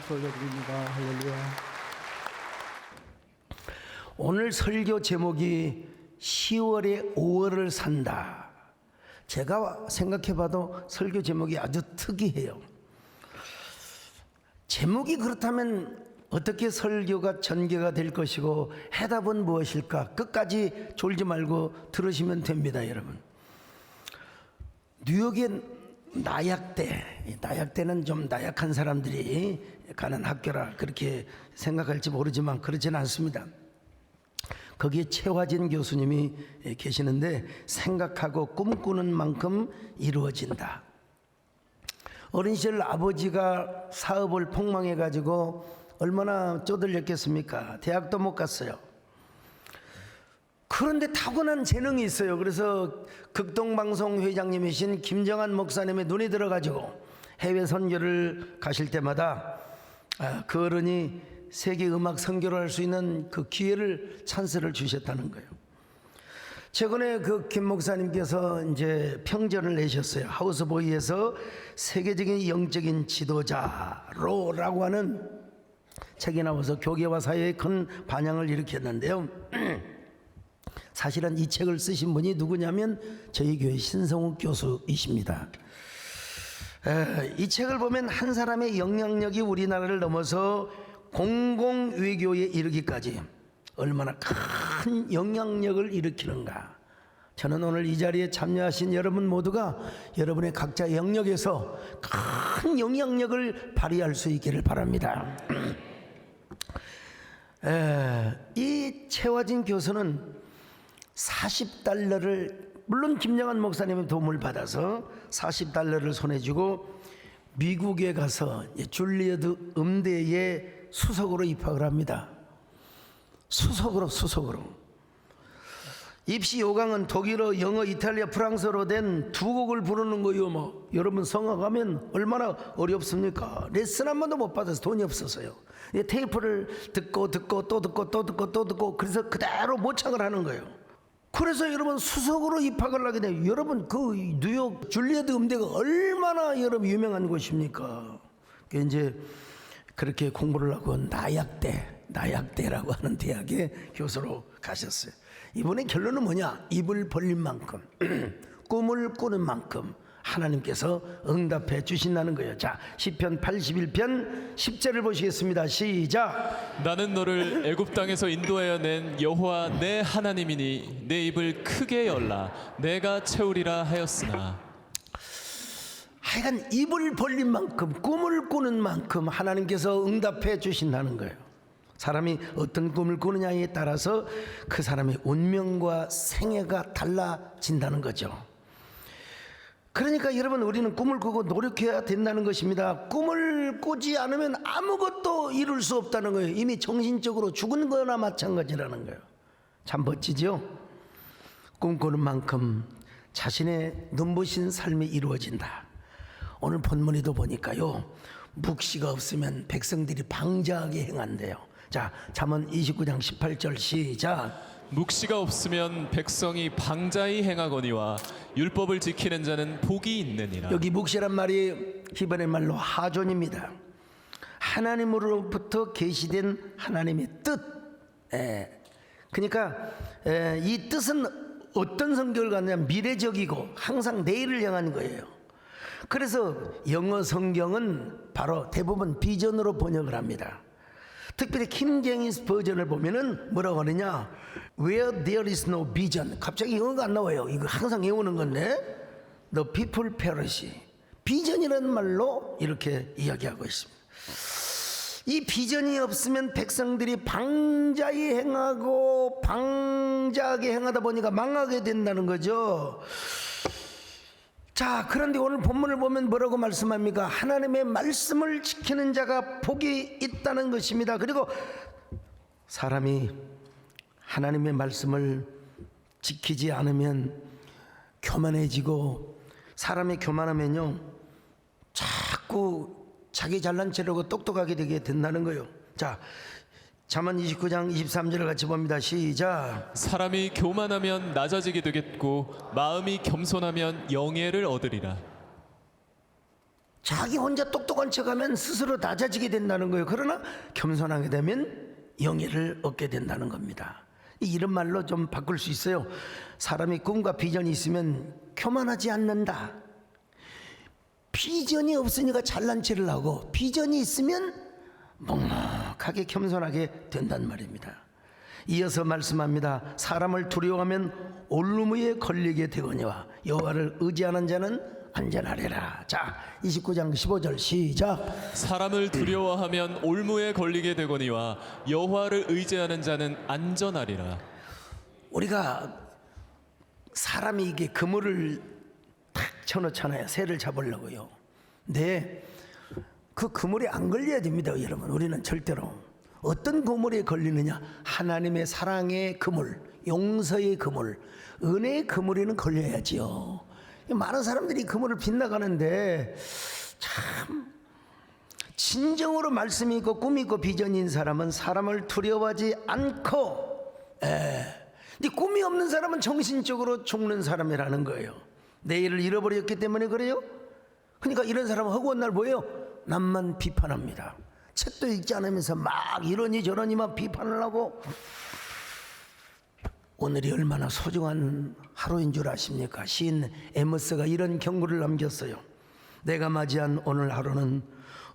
박수 올려드립니다. 할렐루야. 오늘 설교 제목이 10월에 5월을 산다. 제가 생각해봐도 설교 제목이 아주 특이해요. 제목이 그렇다면 어떻게 설교가 전개가 될 것이고 해답은 무엇일까? 끝까지 졸지 말고 들으시면 됩니다, 여러분. 뉴욕의 나약대는 좀 나약한 사람들이 가는 학교라 그렇게 생각할지 모르지만 그렇지는 않습니다. 거기에 최화진 교수님이 계시는데 생각하고 꿈꾸는 만큼 이루어진다. 어린 시절 아버지가 사업을 폭망해 가지고 얼마나 쪼들렸겠습니까? 대학도 못 갔어요. 그런데 타고난 재능이 있어요. 그래서 극동방송 회장님이신 김정한 목사님의 눈이 들어가지고 해외 선교를 가실 때마다 그 어른이 세계 음악 선교를 할 수 있는 그 기회를 찬스를 주셨다는 거예요. 최근에 그 김 목사님께서 이제 평전을 내셨어요. 하우스보이에서 세계적인 영적인 지도자로라고 하는 책이 나와서 교계와 사회에 큰 반향을 일으켰는데요. 사실은 이 책을 쓰신 분이 누구냐면 저희 교회 신성욱 교수이십니다. 이 책을 보면 한 사람의 영향력이 우리나라를 넘어서 공공외교에 이르기까지 얼마나 큰 영향력을 일으키는가. 저는 오늘 이 자리에 참여하신 여러분 모두가 여러분의 각자 영역에서 큰 영향력을 발휘할 수 있기를 바랍니다. 이 최화진 교수는 40달러를 물론 김정한 목사님의 도움을 받아서 40달러를 손에 쥐고 미국에 가서 줄리어드 음대에 수석으로 입학을 합니다. 수석으로 입시 요강은 독일어, 영어, 이탈리아, 프랑스어로 된 두 곡을 부르는 거요. 뭐 여러분 성악 가면 얼마나 어렵습니까? 레슨 한 번도 못 받아서 돈이 없어서요. 테이프를 듣고 또 듣고 그래서 그대로 모창을 하는 거예요. 그래서 여러분 수석으로 입학을 하게 돼요. 여러분 그 뉴욕 줄리어드 음대가 얼마나 여러분 유명한 곳입니까? 이제 그렇게 공부를 하고 나약대라고 하는 대학에 교수로 가셨어요. 이번에 결론은 뭐냐? 입을 벌린 만큼 꿈을 꾸는 만큼 하나님께서 응답해 주신다는 거예요. 자, 시편 81편 10절을 보시겠습니다. 시작. 나는 너를 애굽 땅에서 인도하여 낸 여호와 내 하나님이니 내 입을 크게 열라 내가 채우리라 하였으나. 하여간 입을 벌린 만큼 꿈을 꾸는 만큼 하나님께서 응답해 주신다는 거예요. 사람이 어떤 꿈을 꾸느냐에 따라서 그 사람의 운명과 생애가 달라진다는 거죠. 그러니까 여러분 우리는 꿈을 꾸고 노력해야 된다는 것입니다. 꿈을 꾸지 않으면 아무것도 이룰 수 없다는 거예요. 이미 정신적으로 죽은 거나 마찬가지라는 거예요. 참 멋지죠? 꿈꾸는 만큼 자신의 눈부신 삶이 이루어진다. 오늘 본문에도 보니까요, 묵시가 없으면 백성들이 방자하게 행한대요. 자, 잠언 29장 18절 시작. 묵시가 없으면 백성이 방자히 행하거니와 율법을 지키는 자는 복이 있느니라. 여기 묵시란 말이 히브리 말로 하존입니다. 하나님으로부터 계시된 하나님의 뜻. 그러니까 이 뜻은 어떤 성격을 갖냐면 미래적이고 항상 내일을 향한 거예요. 그래서 영어 성경은 바로 대부분 비전으로 번역을 합니다. 특별히 킹 제임스 버전을 보면은 뭐라고 하느냐? Where there is no vision. 갑자기 영어가 안 나와요. 이거 항상 외우는 건데 The people perish. 비전이라는 말로 이렇게 이야기하고 있습니다. 이 비전이 없으면 백성들이 방자히 행하고 방자하게 행하다 보니까 망하게 된다는 거죠. 자, 그런데 오늘 본문을 보면 뭐라고 말씀합니까? 하나님의 말씀을 지키는 자가 복이 있다는 것입니다. 그리고 사람이 하나님의 말씀을 지키지 않으면 교만해지고, 사람이 교만하면요 자꾸 자기 잘난 체라고 똑똑하게 되게 된다는 거예요. 자, 잠언 29장 23절을 같이 봅니다. 시작. 사람이 교만하면 낮아지게 되겠고 마음이 겸손하면 영예를 얻으리라. 자기 혼자 똑똑한 척하면 스스로 낮아지게 된다는 거예요. 그러나 겸손하게 되면 영예를 얻게 된다는 겁니다. 이런 말로 좀 바꿀 수 있어요. 사람이 꿈과 비전이 있으면 교만하지 않는다. 비전이 없으니까 잘난 체를 하고 비전이 있으면 묵묵하게 겸손하게 된단 말입니다. 이어서 말씀합니다. 사람을 두려워하면 올무에 걸리게 되거니와 여호와를 의지하는 자는 안전하리라. 자, 29장 15절 시작. 사람을 두려워하면 올무에 걸리게 되거니와 여호와를 의지하는 자는 안전하리라. 우리가 사람이 이게 그물을 탁 쳐놓잖아요. 새를 잡으려고요. 근데 그 그물에 안 걸려야 됩니다, 여러분. 우리는 절대로. 어떤 그물에 걸리느냐? 하나님의 사랑의 그물, 용서의 그물, 은혜의 그물에는 걸려야지요. 많은 사람들이 그물을 빗나가는데 참 진정으로 말씀이 있고 꿈이 있고 비전이 있는 사람은 사람을 두려워하지 않고, 근데 꿈이 없는 사람은 정신적으로 죽는 사람이라는 거예요. 내일을 잃어버렸기 때문에 그래요. 그러니까 이런 사람은 허구한 날 뭐예요? 남만 비판합니다. 책도 읽지 않으면서 막 이러니 저러니만 비판을 하고. 오늘이 얼마나 소중한 하루인 줄 아십니까? 시인 에머스가 이런 경고를 남겼어요. 내가 맞이한 오늘 하루는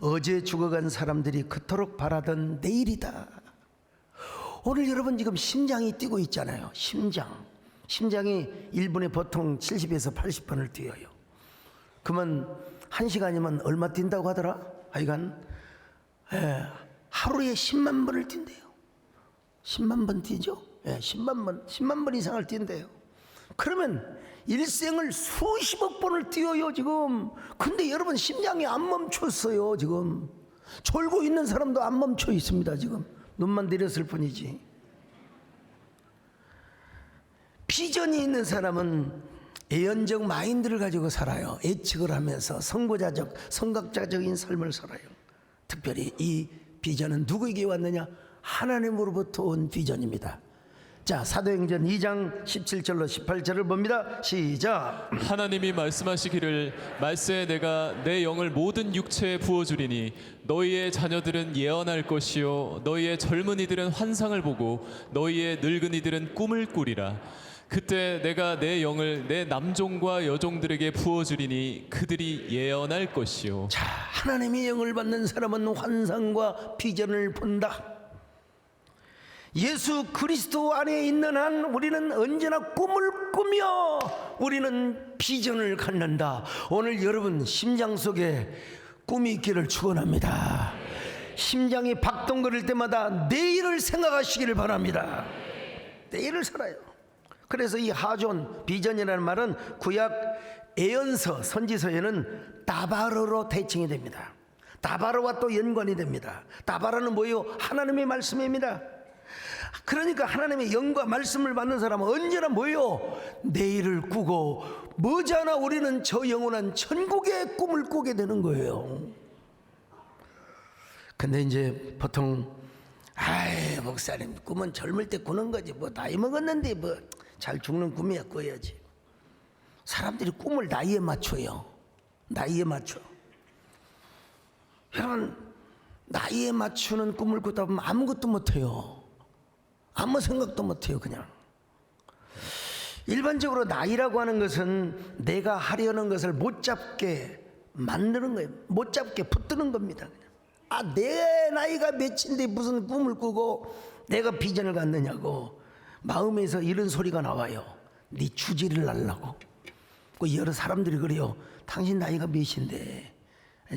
어제 죽어간 사람들이 그토록 바라던 내일이다. 오늘 여러분 지금 심장이 뛰고 있잖아요. 심장이 1분에 보통 70에서 80번을 뛰어요. 그러면 1시간이면 얼마 뛴다고 하더라? 하여간 하루에 10만 번을 뛴대요. 10만 번 뛰죠? 10만 번 이상을 뛴대요. 그러면 일생을 수십억 번을 뛰어요 지금. 근데 여러분 심장이 안 멈췄어요 지금. 졸고 있는 사람도 안 멈춰 있습니다 지금. 눈만 내렸을 뿐이지. 비전이 있는 사람은 예언적 마인드를 가지고 살아요. 예측을 하면서 선고자적, 선각자적인 삶을 살아요. 특별히 이 비전은 누구에게 왔느냐? 하나님으로부터 온 비전입니다. 자, 사도행전 2장 17절로 18절을 봅니다. 시작. 하나님이 말씀하시기를 말세에 내가 내 영을 모든 육체에 부어주리니 너희의 자녀들은 예언할 것이요 너희의 젊은이들은 환상을 보고 너희의 늙은이들은 꿈을 꾸리라. 그때 내가 내 영을 내 남종과 여종들에게 부어주리니 그들이 예언할 것이요. 자, 하나님의 영을 받는 사람은 환상과 비전을 본다. 예수 그리스도 안에 있는 한 우리는 언제나 꿈을 꾸며 우리는 비전을 갖는다. 오늘 여러분 심장 속에 꿈이 있기를 축원합니다. 심장이 박동거릴 때마다 내일을 생각하시기를 바랍니다. 내일을 살아요. 그래서 이 하존 비전이라는 말은 구약 예언서 선지서에는 다바르로 대칭이 됩니다. 다바르와 또 연관이 됩니다. 다바르는 뭐예요? 하나님의 말씀입니다. 그러니까 하나님의 영과 말씀을 받는 사람은 언제나 뭐예요? 내일을 꾸고 머지않아 우리는 저 영원한 천국의 꿈을 꾸게 되는 거예요. 근데 이제 보통 목사님 꿈은 젊을 때 꾸는 거지 뭐 나이 먹었는데 뭐 잘 죽는 꿈이야 꿔야지. 사람들이 꿈을 나이에 맞춰요. 나이에 맞춰. 여러분 나이에 맞추는 꿈을 꾸다 보면 아무것도 못해요. 아무 생각도 못해요. 그냥 일반적으로 나이라고 하는 것은 내가 하려는 것을 못 잡게 만드는 거예요. 못 잡게 붙드는 겁니다. 내 나이가 몇인데 무슨 꿈을 꾸고 내가 비전을 갖느냐고. 마음에서 이런 소리가 나와요. 네 주지를 날라고. 여러 사람들이 그래요. 당신 나이가 몇인데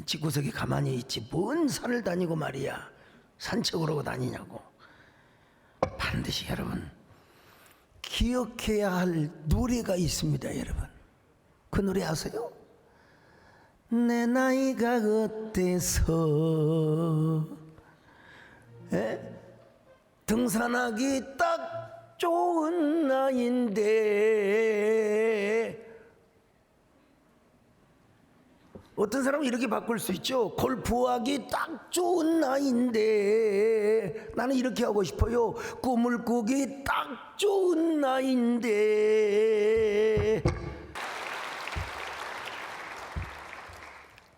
집구석에 가만히 있지 뭔 산을 다니고 말이야 산책을 하고 다니냐고. 반드시 여러분 기억해야 할 노래가 있습니다. 여러분 그 노래 아세요? 내 나이가 어때서 등산하기 딱 좋은 나이인데. 어떤 사람은 이렇게 바꿀 수 있죠. 골프하기 딱 좋은 나이인데 나는 이렇게 하고 싶어요. 꿈을 꾸기 딱 좋은 나이인데.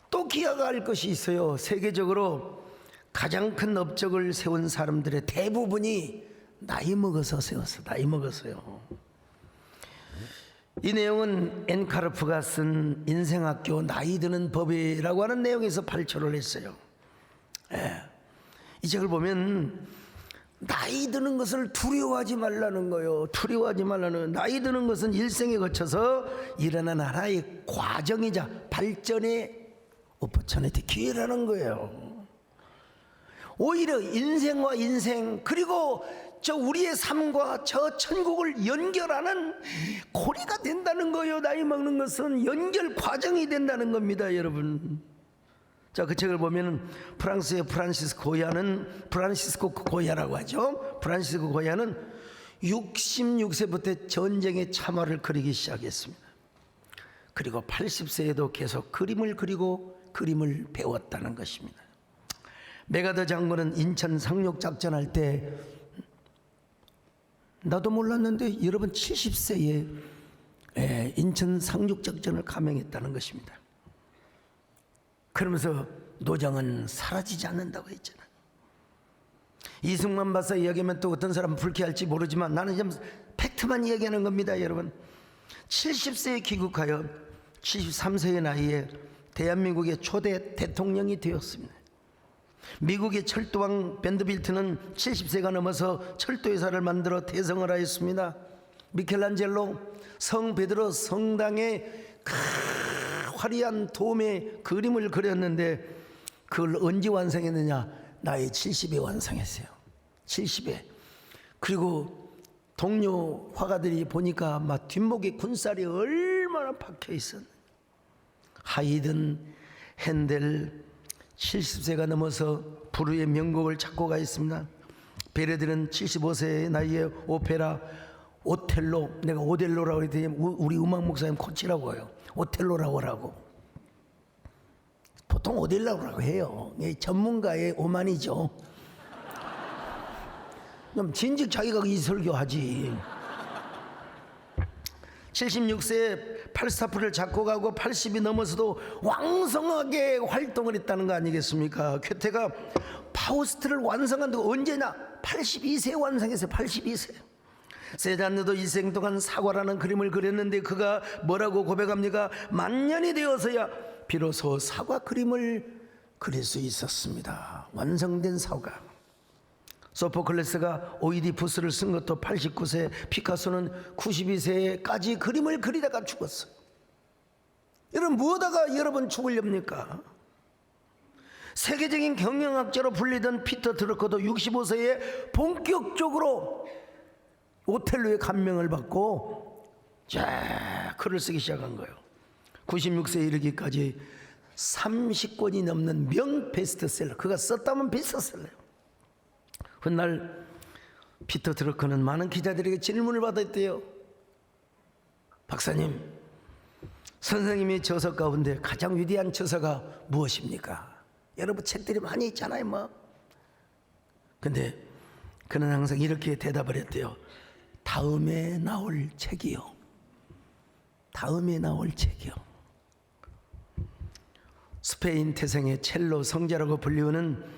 또 또 기억할 것이 있어요. 세계적으로 가장 큰 업적을 세운 사람들의 대부분이 나이 먹어서 세웠어. 나이 먹었어요. 이 내용은 엔카르프가 쓴 인생학교 나이 드는 법이라고 하는 내용에서 발표를 했어요. 이 책을 보면 나이 드는 것을 두려워하지 말라는 거예요. 두려워하지 말라는. 나이 드는 것은 일생에 거쳐서 일어난 하나의 과정이자 발전의 오퍼처니티, 기회라는 거예요. 오히려 인생과 인생, 그리고 저 우리의 삶과 저 천국을 연결하는 고리가 된다는 거예요. 나이 먹는 것은 연결 과정이 된다는 겁니다, 여러분. 자, 그 책을 보면 프랑스의 프란시스코 고야라고 하죠. 프란시스코 고야는 66세부터 전쟁의 참화를 그리기 시작했습니다. 그리고 80세에도 계속 그림을 그리고 그림을 배웠다는 것입니다. 메가더 장군은 인천 상륙작전할 때, 나도 몰랐는데 여러분 70세에 인천 상륙작전을 감행했다는 것입니다. 그러면서 노정은 사라지지 않는다고 했잖아요. 이승만 박사 이야기하면 또 어떤 사람은 불쾌할지 모르지만 나는 지금 팩트만 이야기하는 겁니다, 여러분. 70세에 귀국하여 73세의 나이에 대한민국의 초대 대통령이 되었습니다. 미국의 철도왕 벤더빌트는 70세가 넘어서 철도회사를 만들어 대성을 하였습니다. 미켈란젤로 성 베드로 성당에 화려한 돔의 그림을 그렸는데 그걸 언제 완성했느냐? 나이 70에 완성했어요. 70에. 그리고 동료 화가들이 보니까 막 뒷목에 군살이 얼마나 박혀 있었는지. 하이든, 핸델 70세가 넘어서 불후의 명곡을 작곡하였습니다. 베르디는 75세의 나이에 오페라 오텔로, 내가 오델로라고 했더니 우리 음악 목사님 코치라고 해요. 오텔로라고 하라고. 보통 오델로라고 해요. 전문가의 오만이죠. 그럼 진즉 자기가 이 설교하지. 76세에 팔스타프를 작곡하고 80이 넘어서도 왕성하게 활동을 했다는 거 아니겠습니까? 쾌테가 파우스트를 완성한다고 언제나 82세에 완성했어요. 82세. 세잔느도 일생 동안 사과라는 그림을 그렸는데 그가 뭐라고 고백합니까? 만년이 되어서야 비로소 사과 그림을 그릴 수 있었습니다. 완성된 사과. 소포클레스가 오이디푸스를 쓴 것도 89세, 피카소는 92세까지 그림을 그리다가 죽었어요. 여러분, 뭐하다가 여러분 죽으렵니까? 세계적인 경영학자로 불리던 피터 드러커도 65세에 본격적으로 오텔로의 감명을 받고 글을 쓰기 시작한 거예요. 96세에 이르기까지 30권이 넘는 명 베스트셀러, 그가 썼다면 베스트셀러예요. 그날 피터 드러커는 많은 기자들에게 질문을 받았대요. 박사님, 선생님의 저서 가운데 가장 위대한 저서가 무엇입니까? 여러분 책들이 많이 있잖아요, 뭐. 근데 그는 항상 이렇게 대답을 했대요. 다음에 나올 책이요. 다음에 나올 책이요. 스페인 태생의 첼로 성자라고 불리우는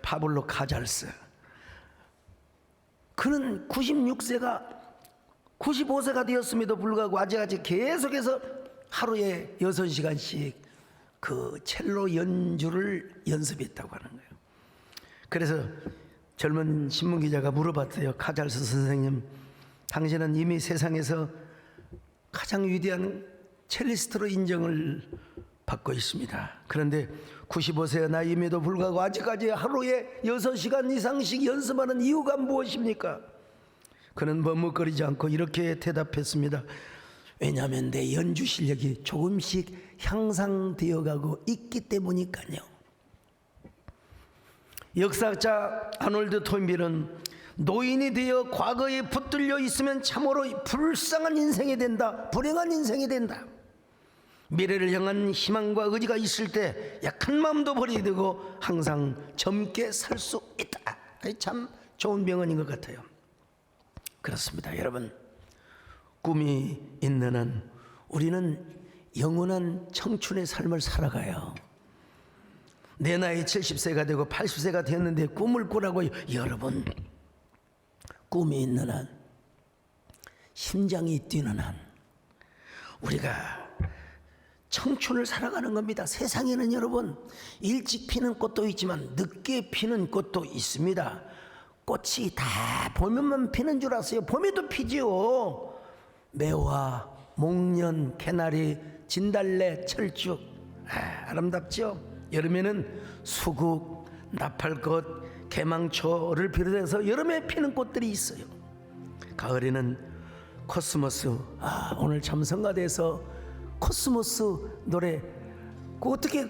파블로 카잘스. 그는 95세가 되었음에도 불구하고 아직까지 계속해서 하루에 6시간씩 그 첼로 연주를 연습했다고 하는 거예요. 그래서 젊은 신문기자가 물어봤어요. 카잘스 선생님, 당신은 이미 세상에서 가장 위대한 첼리스트로 인정을 받고 있습니다. 그런데 95세의 나이임에도 불구하고 아직까지 하루에 6시간 이상씩 연습하는 이유가 무엇입니까? 그는 머뭇거리지 않고 이렇게 대답했습니다. 왜냐하면 내 연주 실력이 조금씩 향상되어 가고 있기 때문이니까요. 역사학자 아놀드 톰빌은 노인이 되어 과거에 붙들려 있으면 참으로 불쌍한 인생이 된다, 불행한 인생이 된다. 미래를 향한 희망과 의지가 있을 때 약한 마음도 버리게 되고 항상 젊게 살 수 있다. 참 좋은 명언인 것 같아요. 그렇습니다, 여러분. 꿈이 있는 한 우리는 영원한 청춘의 삶을 살아가요. 내 나이 70세가 되고 80세가 됐는데 꿈을 꾸라고요. 여러분, 꿈이 있는 한, 심장이 뛰는 한 우리가 청춘을 살아가는 겁니다. 세상에는 여러분, 일찍 피는 꽃도 있지만 늦게 피는 꽃도 있습니다. 꽃이 다 봄에만 피는 줄 아세요? 봄에도 피지요. 매화, 목련, 개나리, 진달래, 철쭉, 아름답죠? 여름에는 수국, 나팔꽃, 개망초를 비롯해서 여름에 피는 꽃들이 있어요. 가을에는 코스모스. 오늘 참 성가대에서 코스모스 노래 어떻게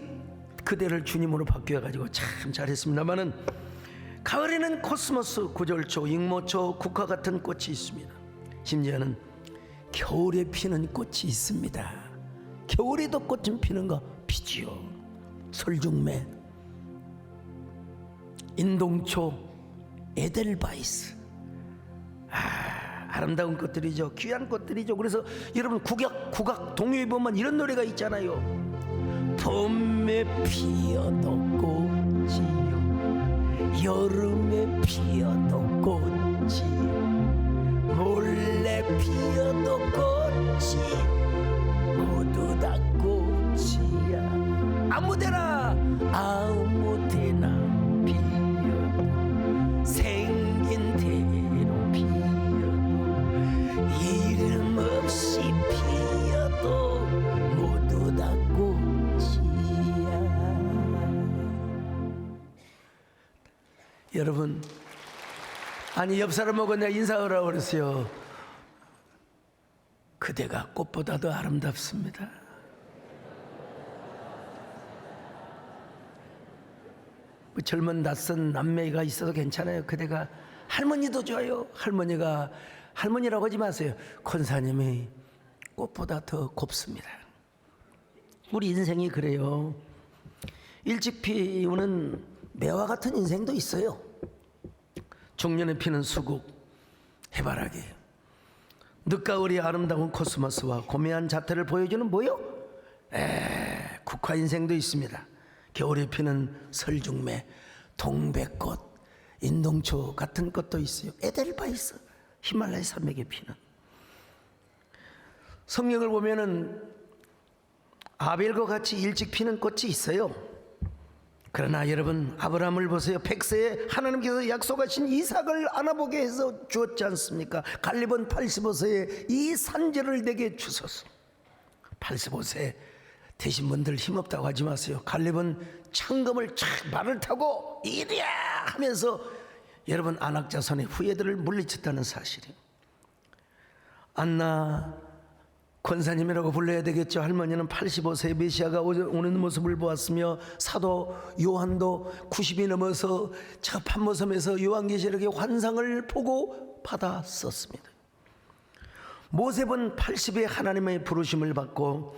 그대를 주님으로 바뀌어가지고 참 잘했습니다만은, 가을에는 코스모스, 구절초, 익모초, 국화 같은 꽃이 있습니다. 심지어는 겨울에 피는 꽃이 있습니다. 겨울에도 꽃 좀 피는 거 피지요. 솔중매, 인동초, 에델바이스. 아름다운 꽃들이죠. 귀한 꽃들이죠. 그래서 여러분 국악 동요에 보면 이런 노래가 있잖아요. 봄에 피어도 꽃이요, 여름에 피어도 꽃이요, 몰래 피어도 꽃이 모두 다 꽃이야. 아무데나 피어도 생긴 대로 피어도 이름 없이 피어도 모두 다 꽃이야. 여러분, 아니 옆 사람하고 내가 인사하라고 그랬어요. 그대가 꽃보다도 아름답습니다. 뭐 젊은 낯선 남매가 있어도 괜찮아요. 그대가, 할머니도 좋아요. 할머니라고 하지 마세요. 권사님이 꽃보다 더 곱습니다. 우리 인생이 그래요. 일찍 피우는 매화 같은 인생도 있어요. 중년에 피는 수국, 해바라기, 늦가을이 아름다운 코스모스와 고매한 자태를 보여주는 뭐요? 국화 인생도 있습니다. 겨울에 피는 설중매, 동백꽃, 인동초 같은 꽃도 있어요. 에델바이스, 히말라야 산맥에 피는. 성경을 보면은 아벨과 같이 일찍 피는 꽃이 있어요. 그러나 여러분, 아브라함을 보세요. 100세에 하나님께서 약속하신 이삭을 안아보게 해서 주었지 않습니까? 갈렙은 85세에 이 산지를 내게 주소서. 85세 되신 분들 힘없다고 하지 마세요. 갈렙은 창검을 착 말을 타고 이리야 하면서 여러분 안악자손의 후예들을 물리쳤다는 사실이에요. 안나 권사님이라고 불러야 되겠죠. 할머니는 85세의 메시아가 오는 모습을 보았으며, 사도 요한도 90이 넘어서 저 판모섬에서 요한계시록의 환상을 보고 받았었습니다. 모세는 80에 하나님의 부르심을 받고,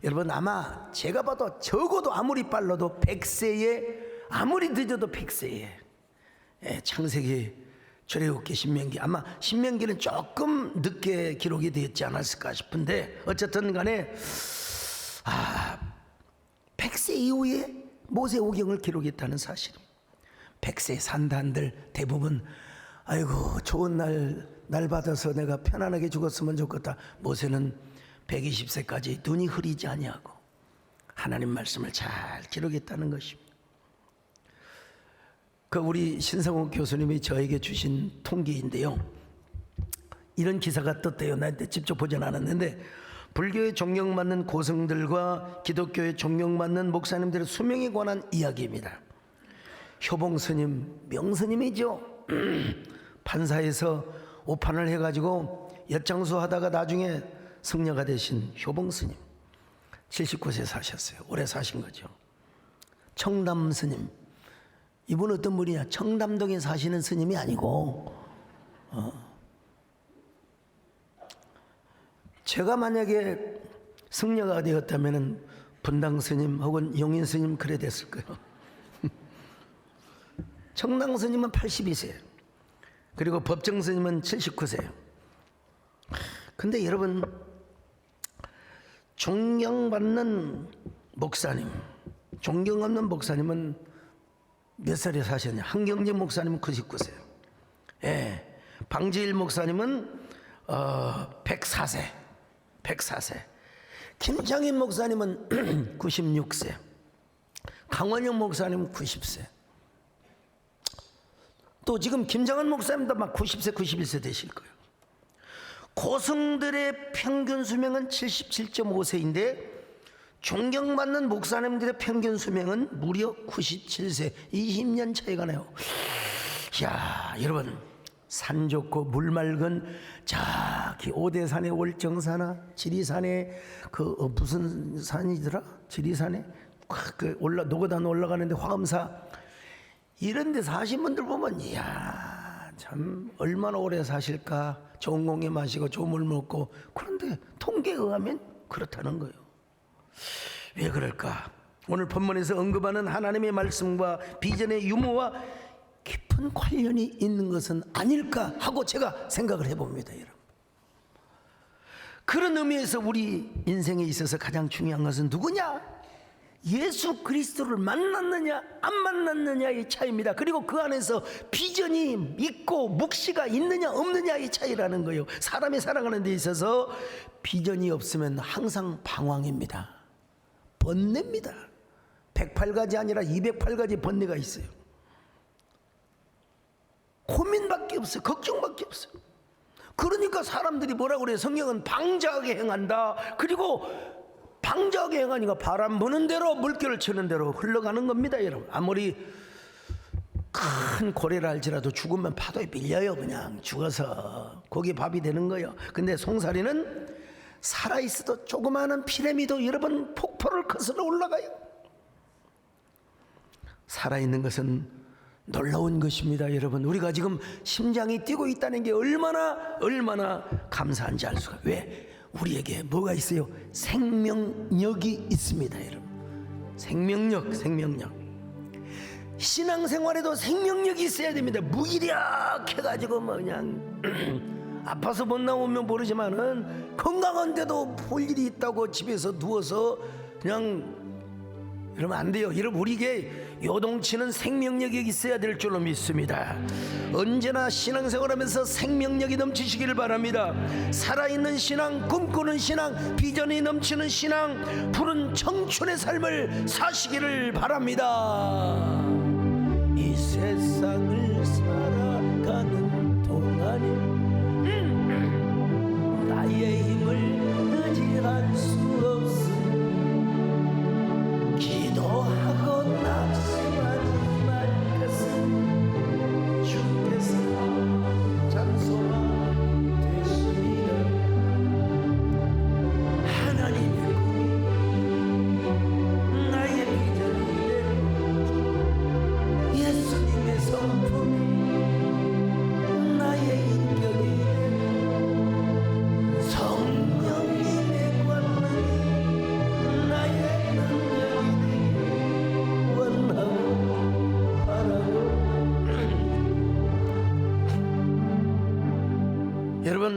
여러분 아마 제가 봐도 적어도 아무리 빨라도 100세에, 아무리 늦어도 100세에 창세기, 출애굽기, 신명기, 아마 신명기는 조금 늦게 기록이 되었지 않았을까 싶은데, 어쨌든 간에 100세 이후에 모세오경을 기록했다는 사실입니다. 100세 산다 한들 대부분 아이고 좋은 날 받아서 내가 편안하게 죽었으면 좋겠다. 모세는 120세까지 눈이 흐리지 아니하고 하나님 말씀을 잘 기록했다는 것입니다. 그 우리 신성욱 교수님이 저에게 주신 통계인데요, 이런 기사가 떴대요. 나 직접 보진 않았는데, 불교에 존경받는 고승들과 기독교에 존경받는 목사님들의 수명에 관한 이야기입니다. 효봉 스님, 명스님이죠. 판사에서 오판을 해가지고 엿장수 하다가 나중에 승려가 되신 효봉 스님, 79세 사셨어요. 오래 사신 거죠. 청담 스님, 이분 어떤 분이냐? 청담동에 사시는 스님이 아니고, 제가 만약에 승려가 되었다면 분당 스님 혹은 용인 스님 그래 됐을 거예요. 청당 스님은 82세, 그리고 법정 스님은 79세예요. 근데 여러분, 존경받는 목사님, 존경받는 목사님은 몇 살에 사셨냐? 한경재 목사님은 99세. 예, 방지일 목사님은 104세. 104세. 김창인 목사님은 96세. 강원영 목사님은 90세. 또 지금 김장한 목사님도 막 90세, 91세 되실 거예요. 고승들의 평균 수명은 77.5세인데 존경받는 목사님들의 평균 수명은 무려 97세. 20년 차이가 나요. 이야, 여러분, 산 좋고 물 맑은 저기 오대산의 월정사나 지리산에 무슨 산이더라? 지리산에 노고단 올라가는데 화엄사 이런 데 사신 분들 보면 이야, 참 얼마나 오래 사실까. 좋은 공기 마시고 좋은 물 먹고. 그런데 통계에 의하면 그렇다는 거예요. 왜 그럴까? 오늘 본문에서 언급하는 하나님의 말씀과 비전의 유무와 깊은 관련이 있는 것은 아닐까 하고 제가 생각을 해봅니다, 여러분. 그런 의미에서 우리 인생에 있어서 가장 중요한 것은 누구냐? 예수 그리스도를 만났느냐 안 만났느냐의 차이입니다. 그리고 그 안에서 비전이 있고 묵시가 있느냐 없느냐의 차이라는 거예요. 사람이 살아가는 데 있어서 비전이 없으면 항상 방황입니다. 번뇌입니다. 108가지 아니라 208가지 번뇌가 있어요. 고민밖에 없어요. 걱정밖에 없어요. 그러니까 사람들이 뭐라고 그래요? 성경은 방자하게 행한다. 그리고 방자하게 행하니까 바람 부는 대로 물결을 치는 대로 흘러가는 겁니다, 여러분. 아무리 큰 고래를 할지라도 죽으면 파도에 밀려요. 그냥 죽어서 고기 밥이 되는 거예요. 근데 송사리는 살아있어도 조그마한 피라미도 여러분 폭포를 거슬러 올라가요. 살아있는 것은 놀라운 것입니다, 여러분. 우리가 지금 심장이 뛰고 있다는 게 얼마나 감사한지 알 수가. 왜? 우리에게 뭐가 있어요? 생명력이 있습니다, 여러분. 생명력. 신앙생활에도 생명력이 있어야 됩니다. 무기력해가지고 뭐 그냥 아파서 못 나오면 모르지만은 건강한데도 볼 일이 있다고 집에서 누워서 그냥 이러면 안 돼요. 여러분, 우리에게 요동치는 생명력이 있어야 될 줄로 믿습니다. 언제나 신앙생활하면서 생명력이 넘치시기를 바랍니다. 살아있는 신앙, 꿈꾸는 신앙, 비전이 넘치는 신앙, 푸른 청춘의 삶을 사시기를 바랍니다. 이 세상을 살아가는 동안에 나의 힘을 의지할 수 없으니 기도하고 낙심하지 말 것은 주께서 찬송하 되시리라. 하나님의 꿈이 나의 비전이 되고 예수님의 성품이 나의 인격이 되고 성령님의 권능이 나의 능력이 원하고 바라고. 여러분,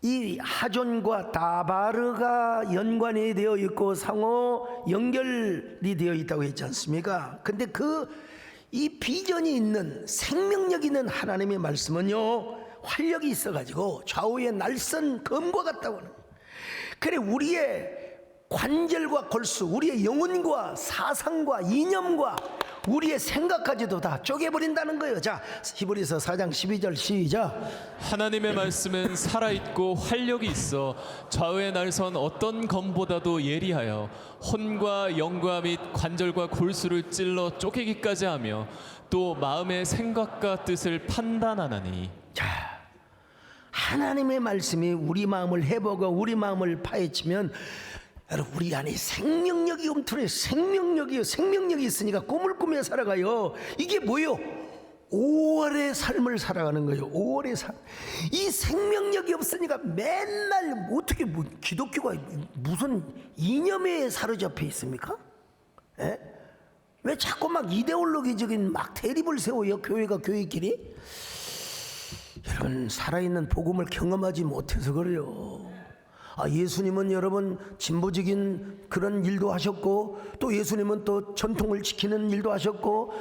이 하존과 다바르가 연관이 되어 있고 상호 연결이 되어 있다고 했지 않습니까? 근데 이 비전이 있는 생명력 있는 하나님의 말씀은요, 활력이 있어가지고 좌우의 날선 검과 같다고 하는 거예요. 그래, 우리의 관절과 골수, 우리의 영혼과 사상과 이념과 우리의 생각까지도 다 쪼개버린다는 거예요. 자, 히브리서 4장 12절 시작. 하나님의 말씀은 살아있고 활력이 있어 좌우의 날선 어떤 검보다도 예리하여 혼과 영과 및 관절과 골수를 찔러 쪼개기까지 하며 또 마음의 생각과 뜻을 판단하나니. 자, 하나님의 말씀이 우리 마음을 해보고 우리 마음을 파헤치면 여러분, 우리 안에 생명력이 움트러요. 생명력이 있으니까 꿈을 꾸며 살아가요. 이게 뭐예요? 5월의 삶을 살아가는 거예요. 5월의 삶. 이 생명력이 없으니까 맨날 어떻게 기독교가 무슨 이념에 사로잡혀 있습니까? 에? 왜 자꾸 막 이데올로기적인 막 대립을 세워요, 교회가 교회끼리? 여러분, 살아있는 복음을 경험하지 못해서 그래요. 예수님은 여러분 진보적인 그런 일도 하셨고, 또 예수님은 또 전통을 지키는 일도 하셨고,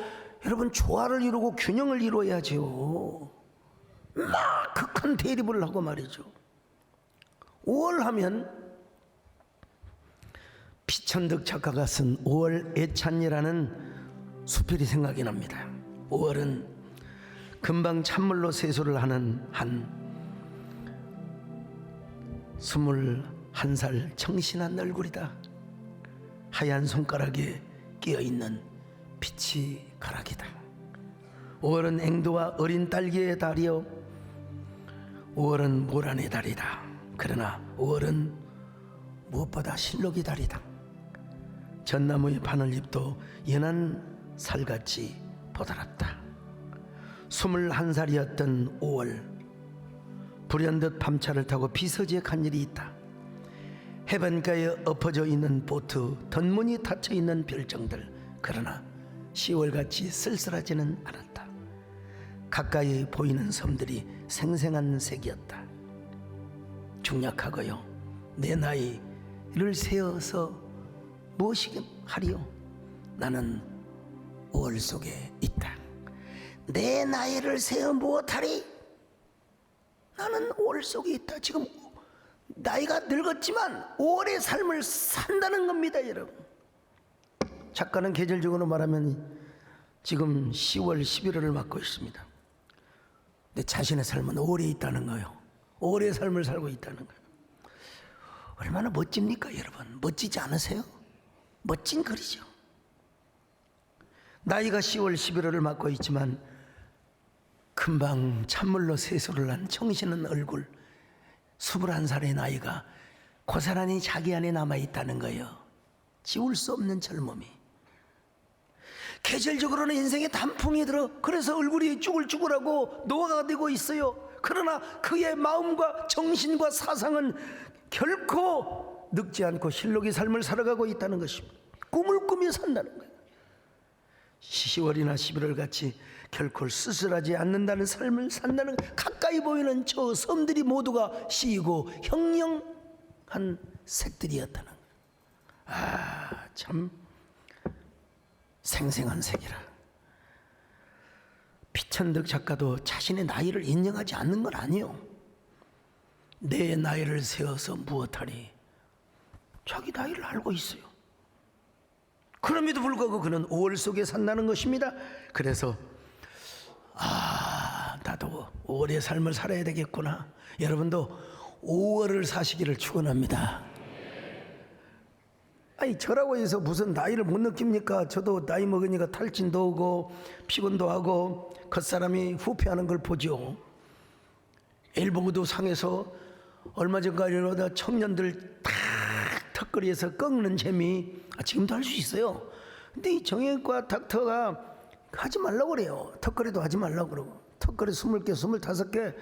여러분 조화를 이루고 균형을 이루어야죠. 막 극한 대립을 하고 말이죠. 5월 하면 피천득 작가가 쓴 5월 애찬이라는 수필이 생각이 납니다. 5월은 금방 찬물로 세수를 하는 한 21살 청신한 얼굴이다. 하얀 손가락에 끼어있는 빛이 가락이다. 5월은 앵도와 어린 딸기의 달이요, 5월은 모란의 달이다. 그러나 5월은 무엇보다 실록의 달이다. 전나무의 바늘잎도 연한 살같이 보드랍다. 21살이었던 5월, 불현듯 밤차를 타고 비서지에 간 일이 있다. 해변가에 엎어져 있는 보트, 덧문이 닫혀 있는 별정들. 그러나 10월같이 쓸쓸하지는 않았다. 가까이 보이는 섬들이 생생한 색이었다. 중약하고요, 내 나이를 세어서 무엇이 하리요? 나는 5월 속에 있다. 내 나이를 세어 무엇하리? 나는 5월 속에 있다. 지금 나이가 늙었지만 5월의 삶을 산다는 겁니다, 여러분. 작가는 계절적으로 말하면 지금 10월, 11월을 맞고 있습니다. 내 자신의 삶은 5월에 있다는 거예요. 5월의 삶을 살고 있다는 거예요. 얼마나 멋집니까, 여러분? 멋지지 않으세요? 멋진 글이죠. 나이가 10월, 11월을 맞고 있지만 금방 찬물로 세수를 한 청신한 얼굴, 21살의 나이가 고스란히 자기 안에 남아있다는 거예요. 지울 수 없는 젊음이. 계절적으로는 인생에 단풍이 들어 그래서 얼굴이 쭈글쭈글하고 노화가 되고 있어요. 그러나 그의 마음과 정신과 사상은 결코 늙지 않고 실록의 삶을 살아가고 있다는 것입니다. 꿈을 꾸며 산다는 거예요. 10월이나 11월 같이 결코 쓸쓸하지 않는다는 삶을 산다는 거예요. 가까이 보이는 저 섬들이 모두가 시이고 형령한 색들이었다는 거예요. 참 생생한 색이라. 피천득 작가도 자신의 나이를 인정하지 않는 건 아니에요. 내 나이를 세어서 무엇하리? 자기 나이를 알고 있어요. 그럼에도 불구하고 그는 5월 속에 산다는 것입니다. 그래서 나도 5월의 삶을 살아야 되겠구나. 여러분도 5월을 사시기를 축원합니다. 아니, 저라고 해서 무슨 나이를 못 느낍니까? 저도 나이 먹으니까 탈진도 오고 피곤도 하고 겉사람이 후퇴하는 걸 보죠. 일본도 상에서 얼마 전까지는 청년들 탁 턱걸이에서 꺾는 재미 지금도 할 수 있어요. 근데 이 정형외과 닥터가 하지 말라고 그래요. 턱걸이도 하지 말라고 그러고, 턱걸이 20개, 25개.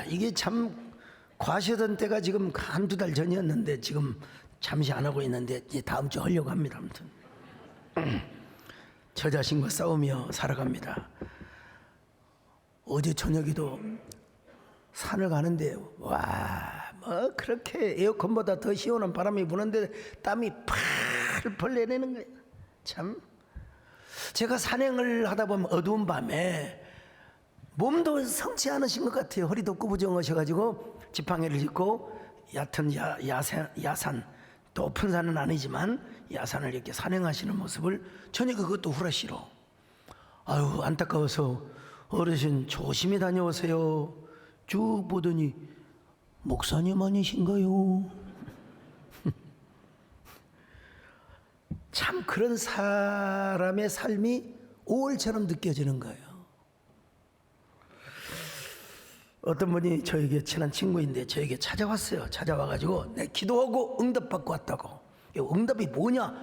이게 참 과시하던 때가 지금 한두 달 전이었는데 지금 잠시 안 하고 있는데 이제 다음 주 하려고 합니다. 아무튼 저 자신과 싸우며 살아갑니다. 어제 저녁에도 산을 가는데 뭐 그렇게 에어컨보다 더 시원한 바람이 부는데 땀이 펄펄 내리는 거예요. 참, 제가 산행을 하다 보면 어두운 밤에 몸도 성치 않으신 것 같아요. 허리도 구부정하셔가지고 지팡이를 짚고 얕은 야산, 높은 산은 아니지만 야산을 이렇게 산행하시는 모습을 저녁에 그것도 후라시로, 안타까워서 어르신 조심히 다녀오세요. 쭉 보더니 목사님 아니신가요? 참 그런 사람의 삶이 5월처럼 느껴지는 거예요. 어떤 분이 저에게 친한 친구인데 저에게 찾아왔어요. 찾아와가지고 내 기도하고 응답받고 왔다고. 응답이 뭐냐?